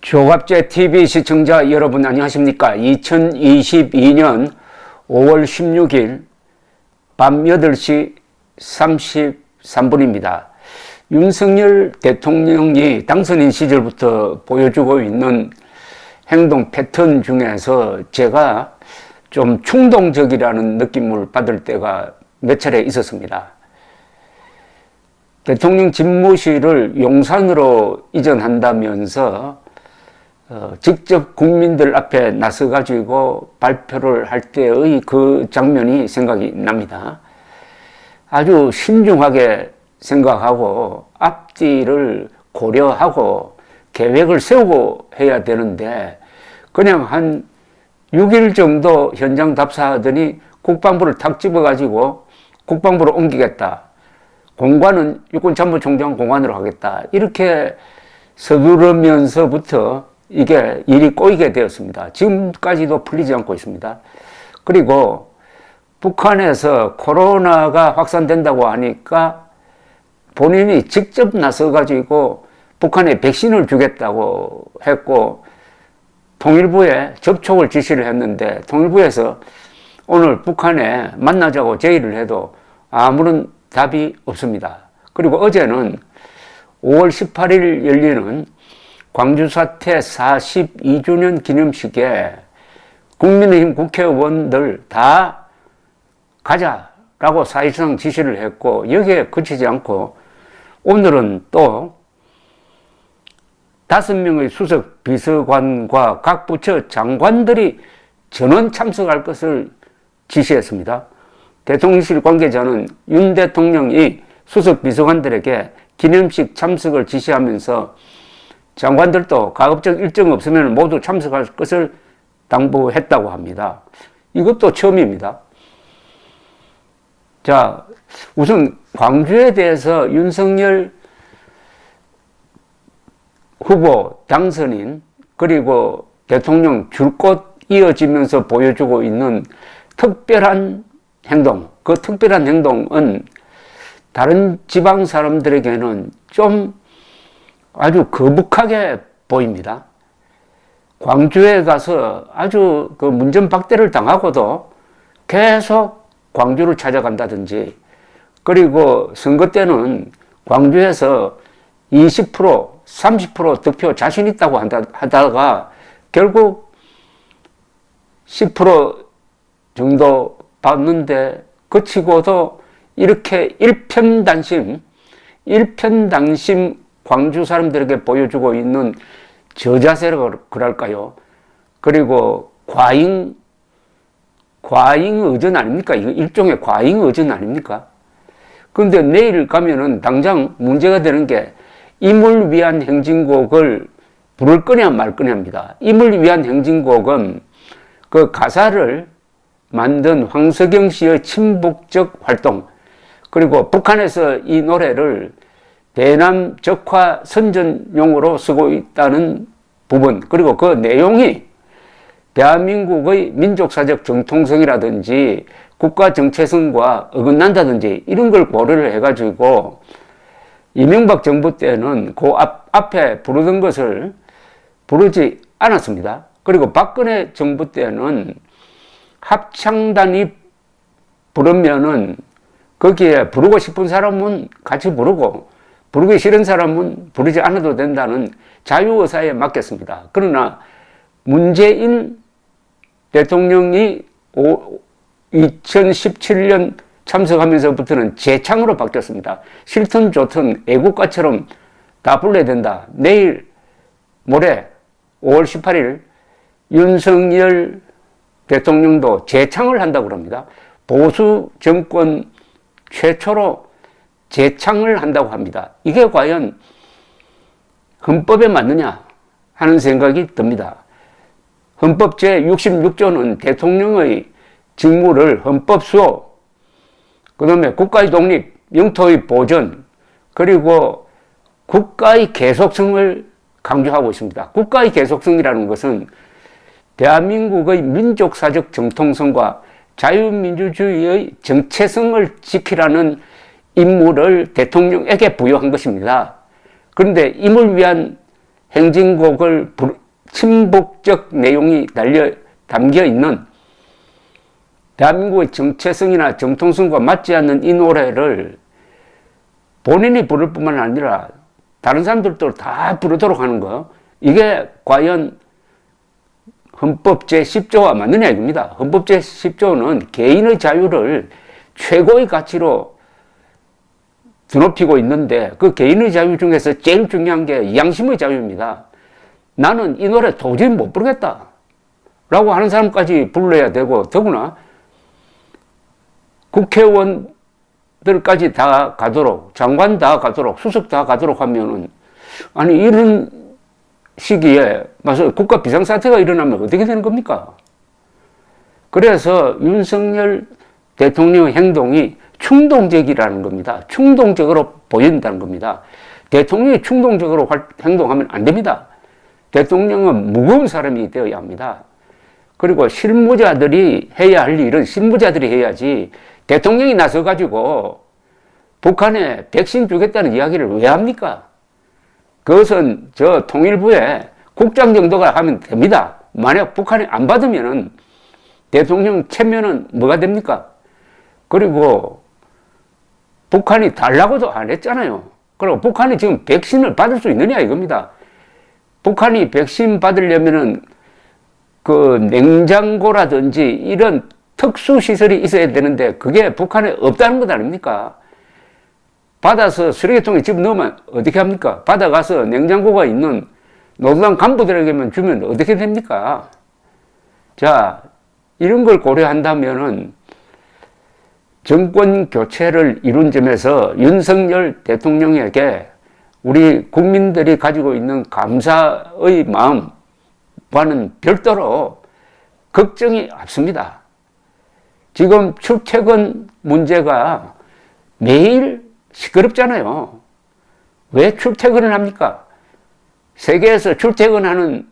조갑제 TV 시청자 여러분 안녕하십니까? 2022년 5월 16일 밤 8시 33분입니다. 윤석열 대통령이 당선인 시절부터 보여주고 있는 행동 패턴 중에서 제가 좀 충동적이라는 느낌을 받을 때가 몇 차례 있었습니다. 대통령 집무실을 용산으로 이전한다면서 직접 국민들 앞에 나서가지고 발표를 할 때의 그 장면이 생각이 납니다. 아주 신중하게 생각하고 앞뒤를 고려하고 계획을 세우고 해야 되는데 그냥 한 6일 정도 현장 답사하더니 국방부를 탁 집어가지고 국방부로 옮기겠다. 공관은 육군참모총장 공관으로 하겠다. 이렇게 서두르면서부터 이게 일이 꼬이게 되었습니다. 지금까지도 풀리지 않고 있습니다. 그리고 북한에서 코로나가 확산된다고 하니까 본인이 직접 나서가지고 북한에 백신을 주겠다고 했고 통일부에 접촉을 지시를 했는데 통일부에서 오늘 북한에 만나자고 제의를 해도 아무런 답이 없습니다. 그리고 어제는 5월 18일 열리는 광주 사태 42주년 기념식에 국민의힘 국회의원들 다 가자라고 사실상 지시를 했고 여기에 그치지 않고 오늘은 또 5명의 수석 비서관과 각 부처 장관들이 전원 참석할 것을 지시했습니다. 대통령실 관계자는 윤 대통령이 수석 비서관들에게 기념식 참석을 지시하면서 장관들도 가급적 일정 없으면 모두 참석할 것을 당부했다고 합니다. 이것도 처음입니다. 자, 우선 광주에 대해서 윤석열 후보 당선인 그리고 대통령 줄곧 이어지면서 보여주고 있는 특별한 행동, 그 특별한 행동은 다른 지방 사람들에게는 좀 아주 거북하게 보입니다. 광주에 가서 아주 그 문전박대를 당하고도 계속 광주를 찾아간다든지 그리고 선거 때는 광주에서 20%, 30% 득표 자신 있다고 하다가 결국 10% 정도 받는데 그치고도 이렇게 일편단심 광주 사람들에게 보여주고 있는 저자세라고 그럴까요? 그리고 과잉의전 아닙니까? 이거 일종의 과잉의전 아닙니까? 그런데 내일 가면은 당장 문제가 되는 게 임을 위한 행진곡을 부를 거냐 말 거냐입니다. 임을 위한 행진곡은 그 가사를 만든 황석영 씨의 친북적 활동 그리고 북한에서 이 노래를 대남 적화 선전용으로 쓰고 있다는 부분 그리고 그 내용이 대한민국의 민족사적 정통성이라든지 국가 정체성과 어긋난다든지 이런 걸 고려를 해가지고 이명박 정부 때는 그 앞에 부르던 것을 부르지 않았습니다. 그리고 박근혜 정부 때는 합창단이 부르면은 거기에 부르고 싶은 사람은 같이 부르고 부르기 싫은 사람은 부르지 않아도 된다는 자유의사에 맡겼습니다. 그러나 문재인 대통령이 2017년 참석하면서부터는 재창으로 바뀌었습니다. 싫든 좋든 애국가처럼 다 불러야 된다. 내일 모레 5월 18일 윤석열 대통령도 재창을 한다고 합니다. 보수 정권 최초로 재창을 한다고 합니다. 이게 과연 헌법에 맞느냐 하는 생각이 듭니다. 헌법 제66조는 대통령의 직무를 헌법 수호, 그 다음에 국가의 독립, 영토의 보전, 그리고 국가의 계속성을 강조하고 있습니다. 국가의 계속성이라는 것은 대한민국의 민족사적 정통성과 자유민주주의의 정체성을 지키라는 임무를 대통령에게 부여한 것입니다. 그런데 임을 위한 행진곡을 친북적 내용이 담겨 있는 대한민국의 정체성이나 정통성과 맞지 않는 이 노래를 본인이 부를 뿐만 아니라 다른 사람들도 다 부르도록 하는 거, 이게 과연 헌법 제10조와 맞느냐 이겁니다. 헌법 제10조는 개인의 자유를 최고의 가치로 드높이고 있는데 그 개인의 자유 중에서 제일 중요한 게 양심의 자유입니다. 나는 이 노래 도저히 못 부르겠다 라고 하는 사람까지 불러야 되고, 더구나 국회의원들까지 다 가도록, 장관 다 가도록, 수석 다 가도록 하면은, 아니 이런 시기에 맞아요, 국가 비상사태가 일어나면 어떻게 되는 겁니까? 그래서 윤석열 대통령의 행동이 충동적이라는 겁니다. 충동적으로 보인다는 겁니다. 대통령이 충동적으로 행동하면 안 됩니다. 대통령은 무거운 사람이 되어야 합니다. 그리고 실무자들이 해야 할 일은 실무자들이 해야지, 대통령이 나서가지고 북한에 백신 주겠다는 이야기를 왜 합니까? 그것은 저 통일부에 국장 정도가 하면 됩니다. 만약 북한이 안 받으면은 대통령 체면은 뭐가 됩니까? 그리고 북한이 달라고도 안 했잖아요. 그리고 북한이 지금 백신을 받을 수 있느냐 이겁니다. 북한이 백신 받으려면은 그 냉장고라든지 이런 특수시설이 있어야 되는데 그게 북한에 없다는 것 아닙니까? 받아서 쓰레기통에 집어넣으면 어떻게 합니까? 받아가서 냉장고가 있는 노동당 간부들에게만 주면 어떻게 됩니까? 자, 이런 걸 고려한다면은 정권 교체를 이룬 점에서 윤석열 대통령에게 우리 국민들이 가지고 있는 감사의 마음과는 별도로 걱정이 앞섭니다. 지금 출퇴근 문제가 매일 시끄럽잖아요. 왜 출퇴근을 합니까? 세계에서 출퇴근하는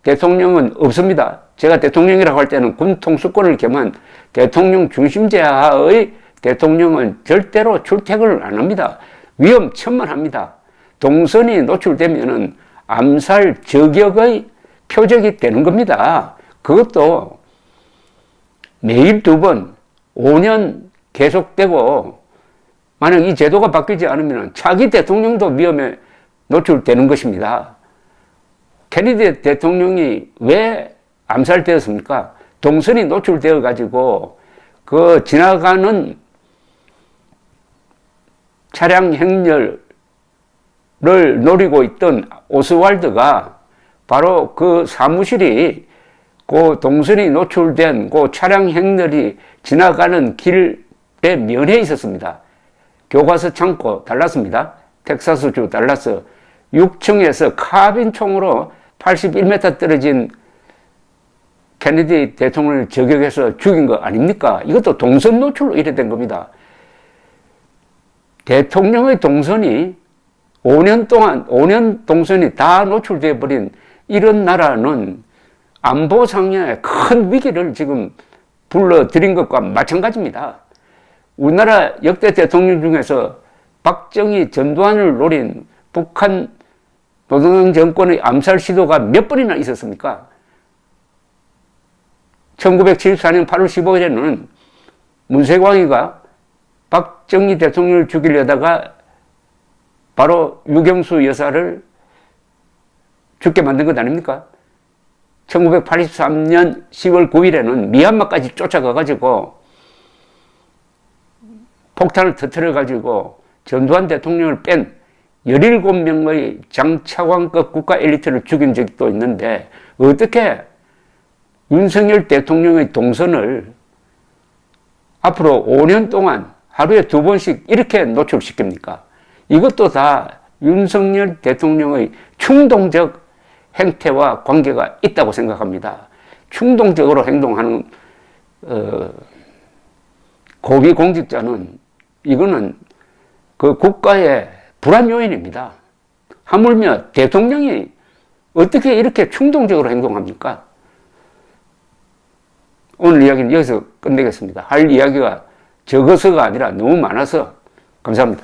대통령은 없습니다. 제가 대통령이라고 할 때는 군 통수권을 겸한 대통령 중심제하의 대통령은 절대로 출퇴근을 안 합니다. 위험천만합니다. 동선이 노출되면은 암살 저격의 표적이 되는 겁니다. 그것도 매일 2번, 5년 계속되고, 만약 이 제도가 바뀌지 않으면 차기 대통령도 위험에 노출되는 것입니다. 케네디 대통령이 왜 암살되었습니까? 동선이 노출되어 가지고 그 지나가는 차량 행렬을 노리고 있던 오스왈드가 바로 그 사무실이 그 동선이 노출된 그 차량 행렬이 지나가는 길에 면에 있었습니다. 교과서 창고 달랐습니다. 텍사스주 달라스 6층에서 카빈 총으로 81m 떨어진 케네디 대통령을 저격해서 죽인 거 아닙니까? 이것도 동선 노출로 이래 된 겁니다. 대통령의 동선이 5년 동선이 다 노출되어 버린 이런 나라는 안보상의 큰 위기를 지금 불러들인 것과 마찬가지입니다. 우리나라 역대 대통령 중에서 박정희, 전두환을 노린 북한 노동당 정권의 암살 시도가 몇 번이나 있었습니까? 1974년 8월 15일에는 문세광이가 박정희 대통령을 죽이려다가 바로 유경수 여사를 죽게 만든 것 아닙니까? 1983년 10월 9일에는 미얀마까지 쫓아가가지고 폭탄을 터뜨려가지고 전두환 대통령을 뺀 17명의 장차관급 국가 엘리트를 죽인 적도 있는데 어떻게 윤석열 대통령의 동선을 앞으로 5년 동안 하루에 2번씩 이렇게 노출시킵니까? 이것도 다 윤석열 대통령의 충동적 행태와 관계가 있다고 생각합니다. 충동적으로 행동하는 고위공직자는 이거는 그 국가의 불안 요인입니다. 하물며 대통령이 어떻게 이렇게 충동적으로 행동합니까? 오늘 이야기는 여기서 끝내겠습니다. 할 이야기가 적어서가 아니라 너무 많아서 감사합니다.